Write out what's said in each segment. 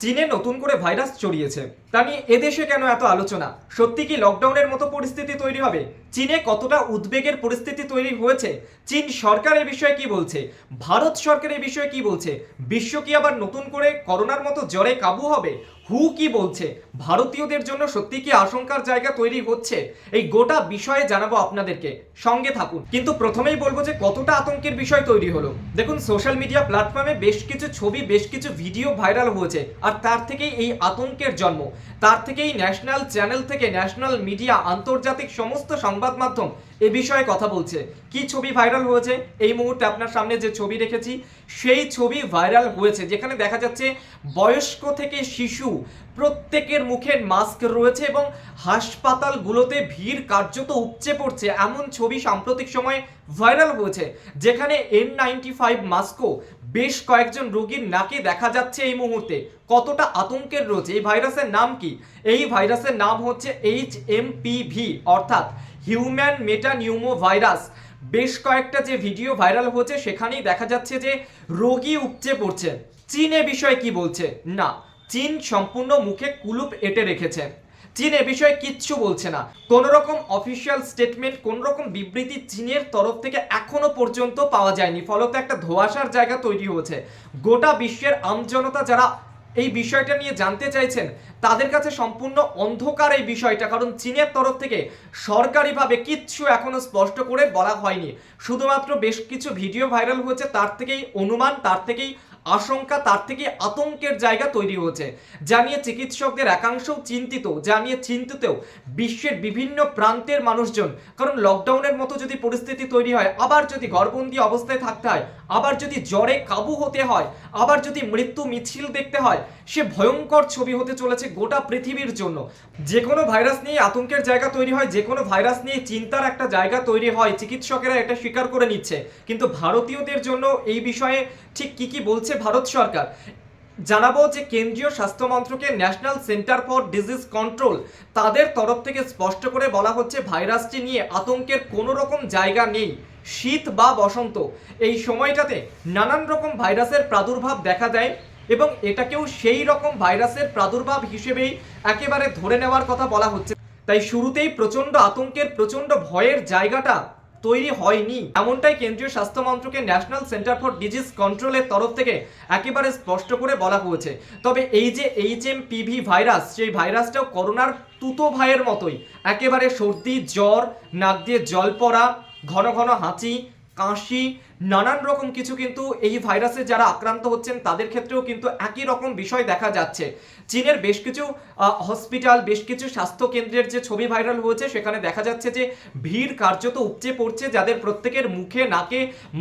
চীনে নতুন করে ভাইরাস ছড়িয়েছে, তা নিয়ে এদেশে কেন এত আলোচনা? সত্যি কি লকডাউনের মতো পরিস্থিতি তৈরি হবে? চীনে কতটা উদ্বেগের পরিস্থিতি তৈরি হয়েছে? চীন সরকার এ বিষয়ে কি বলছে? ভারত সরকার এ বিষয়ে কি বলছে? বিশ্ব কি আবার নতুন করে করোনার মতো জ্বরে কাবু হবে? হু কি বলছে? ভারতীয়দের জন্য সত্যি কি আশঙ্কার জায়গা তৈরি হচ্ছে? এই গোটা বিষয়ে জানাবো আপনাদেরকে, সঙ্গে থাকুন। কিন্তু প্রথমেই বলবো যে কতটা আতঙ্কের বিষয় তৈরি হলো। দেখুন, সোশ্যাল মিডিয়া প্ল্যাটফর্মে বেশ কিছু ছবি, বেশ কিছু ভিডিও ভাইরাল হয়েছে, আর তার থেকেই এই আতঙ্কের জন্ম। তার থেকেই ন্যাশনাল চ্যানেল থেকে ন্যাশনাল মিডিয়া, আন্তর্জাতিক সমস্ত সংবাদ মাধ্যম এ বিষয়ে কথা বলছে। কি ছবি ভাইরাল হয়েছে? এই মুহূর্তে আপনার সামনে যে ছবি রেখেছি সেই ছবি ভাইরাল হয়েছে, যেখানে দেখা যাচ্ছে বয়স্ক থেকে শিশু প্রত্যেকের মুখে মাস্ক রয়েছে এবং হাসপাতালগুলোতে ভিড় কার্যত উপচে পড়ছে, এমন ছবি সাম্প্রতিক সময়ে ভাইরাল হয়েছে, যেখানে N95 মাস্কও বেশ কয়েকজন রোগীর নাকে দেখা যাচ্ছে। এই মুহূর্তে কতটা আতঙ্কের রয়েছে। এই ভাইরাসের নাম কি? এই ভাইরাসের নাম হচ্ছে HMPV, অর্থাৎ হিউম্যান মেটানিউমো ভাইরাস। বেশ কয়েকটা যে ভিডিও ভাইরাল হচ্ছে সেখানেই দেখা যাচ্ছে যে রোগী উপচে পড়ছে। চীন এ বিষয়ে কি বলছে? না, চীন সম্পূর্ণ মুখে কুলুপ এঁটে রেখেছে। চীন এ বিষয়ে কিচ্ছু বলছে না। কোন রকম অফিসিয়াল স্টেটমেন্ট, কোন রকম বিবৃতি চীনের তরফ থেকে এখনো পর্যন্ত পাওয়া যায়নি। ফলত একটা ধোঁয়াশার জায়গা তৈরি হয়েছে। গোটা বিশ্বের আমজনতা যারা এই বিষয়টা নিয়ে জানতে চাইছেন তাদের কাছে সম্পূর্ণ অন্ধকার এই বিষয়টা, কারণ চীনের তরফ থেকে সরকারিভাবে কিচ্ছু এখনো স্পষ্ট করে বলা হয়নি। শুধুমাত্র বেশ কিছু ভিডিও ভাইরাল হয়েছে, তার থেকেই অনুমান, তার থেকেই আশঙ্কা, তার থেকে আতঙ্কের জায়গা তৈরি হয়েছে, যা নিয়ে চিকিৎসকদের একাংশও চিন্তিত, যা নিয়ে চিন্তিতও বিশ্বের বিভিন্ন প্রান্তের মানুষজন। কারণ লকডাউনের মতো যদি পরিস্থিতি তৈরি হয়, আবার যদি ঘরবন্দি অবস্থায় থাকতে হয়, আবার যদি জ্বরে কাবু হতে হয়, আবার যদি মৃত্যু মিছিল দেখতে হয়, সে ভয়ঙ্কর ছবি হতে চলেছে গোটা পৃথিবীর জন্য। যে কোনো ভাইরাস নিয়ে আতঙ্কের জায়গা তৈরি হয়, যে কোনো ভাইরাস নিয়ে চিন্তার একটা জায়গা তৈরি হয়, চিকিৎসকেরা এটা স্বীকার করে নিচ্ছে। কিন্তু ভারতীয়দের জন্য এই বিষয়ে ঠিক কি কি বলছে ভারত সরকার জানাবো। যে কেন্দ্রীয় স্বাস্থ্য মন্ত্রকের national centre for disease control, তাদের তরফ থেকে স্পষ্ট করে বলা হচ্ছে ভাইরাসটি নিয়ে আতঙ্কের কোনো রকম জায়গা নেই। শীত বা বসন্ত এই সময়টাতে নানান রকম ভাইরাসের প্রাদুর্ভাব দেখা দেয় এবং এটাকেও সেই রকম ভাইরাসের প্রাদুর্ভাব হিসেবেই একেবারে ধরে নেওয়ার কথা বলা হচ্ছে। তাই শুরুতেই প্রচন্ড আতঙ্কের, প্রচন্ড ভয়ের জায়গাটা তৈরি হয়নি, এমনটাই কেন্দ্রীয় স্বাস্থ্য মন্ত্রকের ন্যাশনাল সেন্টার ফর ডিজিজ কন্ট্রোলের তরফ থেকে একেবারে স্পষ্ট করে বলা হয়েছে। তবে এই যে HMPV ভাইরাস, সেই ভাইরাসটাও করোনার তুতো ভাইয়ের মতোই, একেবারে সর্দি, জ্বর, নাক দিয়ে জল পড়া, ঘন ঘন হাঁচি, কাশি, নানান রকম কিছু কিন্তু এই ভাইরাসে যারা আক্রান্ত হচ্ছেন তাদের ক্ষেত্রেও কিন্তু একই রকম বিষয় দেখা যাচ্ছে। চীনের বেশ কিছু হসপিটাল, বেশ কিছু স্বাস্থ্য কেন্দ্রের যে ছবি ভাইরাল হয়েছে সেখানে দেখা যাচ্ছে যে ভিড় কার্যত উপচে পড়ছে, যাদের প্রত্যেকের মুখে নাকে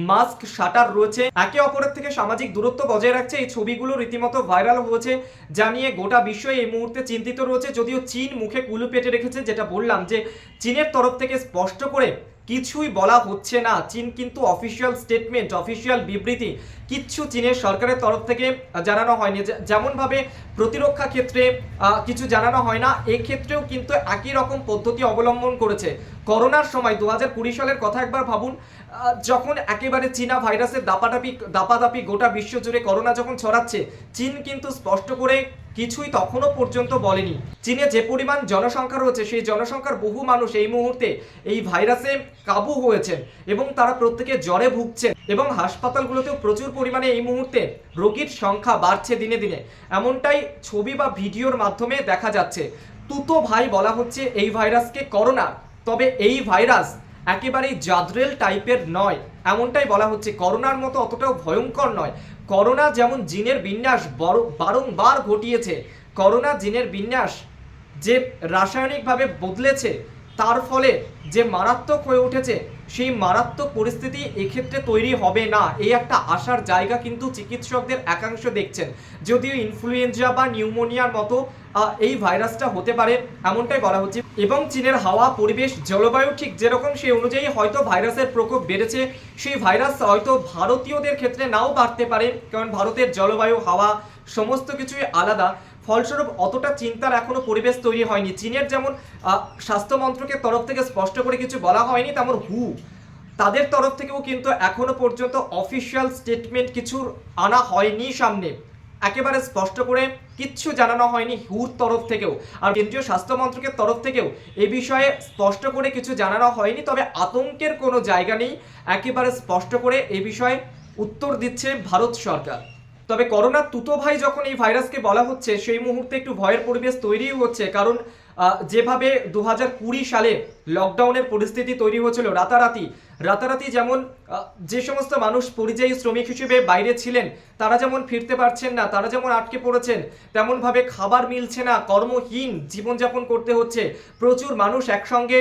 মাস্ক, শাটার রয়েছে, একে অপরের থেকে সামাজিক দূরত্ব বজায় রাখছে। এই ছবিগুলো রীতিমতো ভাইরাল হয়েছে, যা নিয়ে গোটা বিশ্ব এই মুহূর্তে চিন্তিত রয়েছে। যদিও চীন মুখে কুলু পেটে রেখেছে, যেটা বললাম যে চীনের তরফ থেকে স্পষ্ট করে কিছুই বলা হচ্ছে না। চীন কিন্তু অফিসিয়াল স্টেটমেন্ট, অফিসিয়াল বিবৃতি কিচ্ছু চীনের সরকারের তরফ থেকে জানানো হয়নি। যেমনভাবে প্রতিরক্ষা ক্ষেত্রে কিছু জানানো হয় না, এক্ষেত্রেও কিন্তু একই রকম পদ্ধতি অবলম্বন করেছে। করোনার সময় 2020 সালের কথা একবার ভাবুন, যখন একেবারে চীনা ভাইরাসের দাপাদাপি গোটা বিশ্ব জুড়ে করোনা যখন ছড়াচ্ছে, চীন কিন্তু স্পষ্ট করে কিছুই তখনও পর্যন্ত বলেনি। চীনে যে পরিমাণ জনসংখ্যা রয়েছে সেই জনসংখ্যার বহু মানুষ এই মুহূর্তে এই ভাইরাসে কাবু হয়েছেন এবং তারা প্রত্যেকে জ্বরে ভুগছেন এবং হাসপাতালগুলোতেও প্রচুর পরিমাণে এই মুহূর্তে রোগীর সংখ্যা বাড়ছে দিনে দিনে, এমনটাই ছবি বা ভিডিওর মাধ্যমে দেখা যাচ্ছে। তুতো ভাই বলা হচ্ছে এই ভাইরাসকে করোনা, তবে এই ভাইরাস একেবারেই জাদ্রেল টাইপের নয়, এমনটাই বলা হচ্ছে। করোনার মতো অতটাও ভয়ঙ্কর নয়। করোনা যেমন জিনের বিন্যাস বারংবার ঘটিয়েছে, করোনা জিনের বিন্যাস যে রাসায়নিকভাবে বদলেছে, তার ফলে যে মারাত্মক হয়ে উঠেছে, সেই মারাত্মক পরিস্থিতি এক্ষেত্রে তৈরি হবে না, এই একটা আশার জায়গা কিন্তু চিকিৎসকদের একাংশ দেখছেন। যদিও ইনফ্লুয়েঞ্জা বা নিউমোনিয়ার মতো এই ভাইরাসটা হতে পারে, এমনটাই বলা হচ্ছে। এবং চীনের হাওয়া, পরিবেশ, জলবায়ু ঠিক যেরকম সেই অনুযায়ী হয়তো ভাইরাসের প্রকোপ বেড়েছে, সেই ভাইরাস হয়তো ভারতীয়দের ক্ষেত্রে নাও বাড়তে পারে, কারণ ভারতের জলবায়ু, হাওয়া সমস্ত কিছুই আলাদা। ফলস্বরূপ অতটা চিন্তার এখনো পরিবেশ তৈরি হয়নি। চীনের যেমন স্বাস্থ্য মন্ত্রকের তরফ থেকে স্পষ্ট করে কিছু বলা হয়নি, তেমন তাদের তরফ থেকেও কিন্তু এখনো পর্যন্ত অফিসিয়াল স্টেটমেন্ট কিছুর আনা হয়নি সামনে। একেবারে স্পষ্ট করে কিচ্ছু জানানো হয়নি হুর তরফ থেকেও, আর কেন্দ্রীয় স্বাস্থ্য মন্ত্রকের তরফ থেকেও এ বিষয়ে স্পষ্ট করে কিছু জানানো হয়নি। তবে আতঙ্কের কোনো জায়গা নেই, একেবারে স্পষ্ট করে এ বিষয়ে উত্তর দিচ্ছে ভারত সরকার। তবে করোনার তুতো ভাই যখন এই ভাইরাসকে বলা হচ্ছে, সেই মুহূর্তে একটু ভয়ের পরিবেশ তৈরিও হচ্ছে, কারণ যেভাবে 2020 সালে লকডাউনের পরিস্থিতি তৈরি হয়েছিল রাতারাতি যেমন যে সমস্ত মানুষ পরিযায়ী শ্রমিক হিসেবে বাইরে ছিলেন তারা যেমন ফিরতে পারছেন না, তারা যেমন আটকে পড়েছেন, তেমনভাবে খাবার মিলছে না, কর্মহীন জীবনযাপন করতে হচ্ছে, প্রচুর মানুষ একসঙ্গে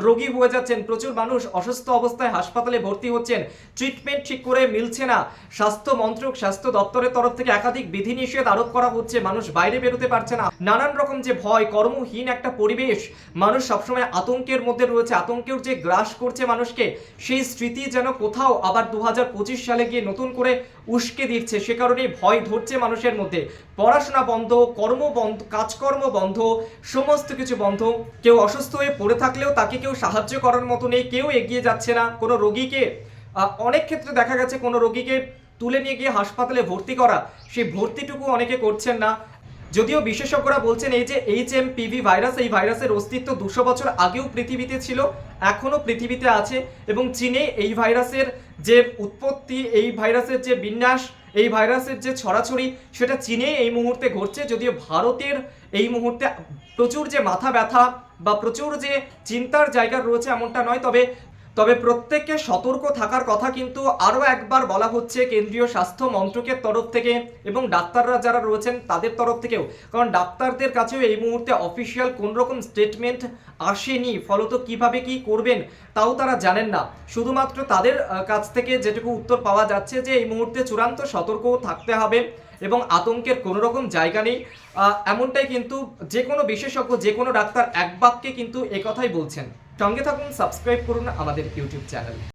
রোগী হয়ে যাচ্ছেন, প্রচুর মানুষ অসুস্থ অবস্থায় হাসপাতালে ভর্তি হচ্ছেন, ট্রিটমেন্ট ঠিক করে মিলছে না, স্বাস্থ্য মন্ত্রক স্বাস্থ্য দপ্তরের তরফ থেকে একাধিক বিধিনিষেধ আরোপ করা হচ্ছে, মানুষ বাইরে বেরোতে পারছে না, নানান রকম যে ভয়, কর্মহীন একটা পরিবেশ, মানুষ সবসময় আতঙ্কের মধ্যে রয়েছে, আতঙ্কের যে গ্রাস করছে মানুষকে, সেই স্মৃতি যেন কোথাও আবার 2025 সালে গিয়ে নতুন করে উস্কে দিচ্ছে। সে কারণেই ভয় ধরছে মানুষের মধ্যে, পড়াশোনা বন্ধ, কর্ম বন্ধ, কাজকর্ম বন্ধ, সমস্ত কিছু বন্ধ। কেউ অসুস্থ হয়ে পড়ে থাকলেও তাকে কেউ সাহায্য করার মতো নেই, কেউ এগিয়ে যাচ্ছে না। কোনো রোগীকে অনেক ক্ষেত্রে দেখা গেছে কোনো রোগীকে তুলে নিয়ে গিয়ে হাসপাতালে ভর্তি করা, সেই ভর্তিটুকু অনেকে করছেন না। যদিও বিশেষজ্ঞরা বলছেন এই যে HMPV ভাইরাস, এই ভাইরাসের অস্তিত্ব 200 বছর আগেও পৃথিবীতে ছিল, এখনো পৃথিবীতে আছে, এবং চীনে এই ভাইরাসের যে উৎপত্তি, এই ভাইরাসের যে বিন্যাস, এই ভাইরাসের যে ছড়াছড়ি, সেটা চীনে এই মুহূর্তে ঘটছে। যদিও ভারতের এই মুহূর্তে প্রচুর যে মাথা ব্যথা বা প্রচুর যে চিন্তার জায়গা রয়েছে এমনটা নয়। তবে প্রত্যেককে সতর্ক থাকার কথা কিন্তু আরও একবার বলা হচ্ছে কেন্দ্রীয় স্বাস্থ্য মন্ত্রকের তরফ থেকে এবং ডাক্তাররা যারা রয়েছেন তাদের তরফ থেকেও, কারণ ডাক্তারদের কাছেও এই মুহূর্তে অফিসিয়াল কোন রকম স্টেটমেন্ট আসেনি, ফলত কিভাবে কি করবেন তাও তারা জানেন না। শুধুমাত্র তাদের কাছ থেকে যেটুকু উত্তর পাওয়া যাচ্ছে যে এই মুহূর্তে চূড়ান্ত সতর্ক থাকতে হবে এবং আতঙ্কের কোনো রকম জায়গা নেই, এমনটাই কিন্তু যে কোনো বিশেষজ্ঞ, যে কোনো ডাক্তার এক বাক্যে কিন্তু একথাই বলছেন। সঙ্গে থাকুন, সাবস্ক্রাইব করুন আমাদের ইউটিউব চ্যানেল।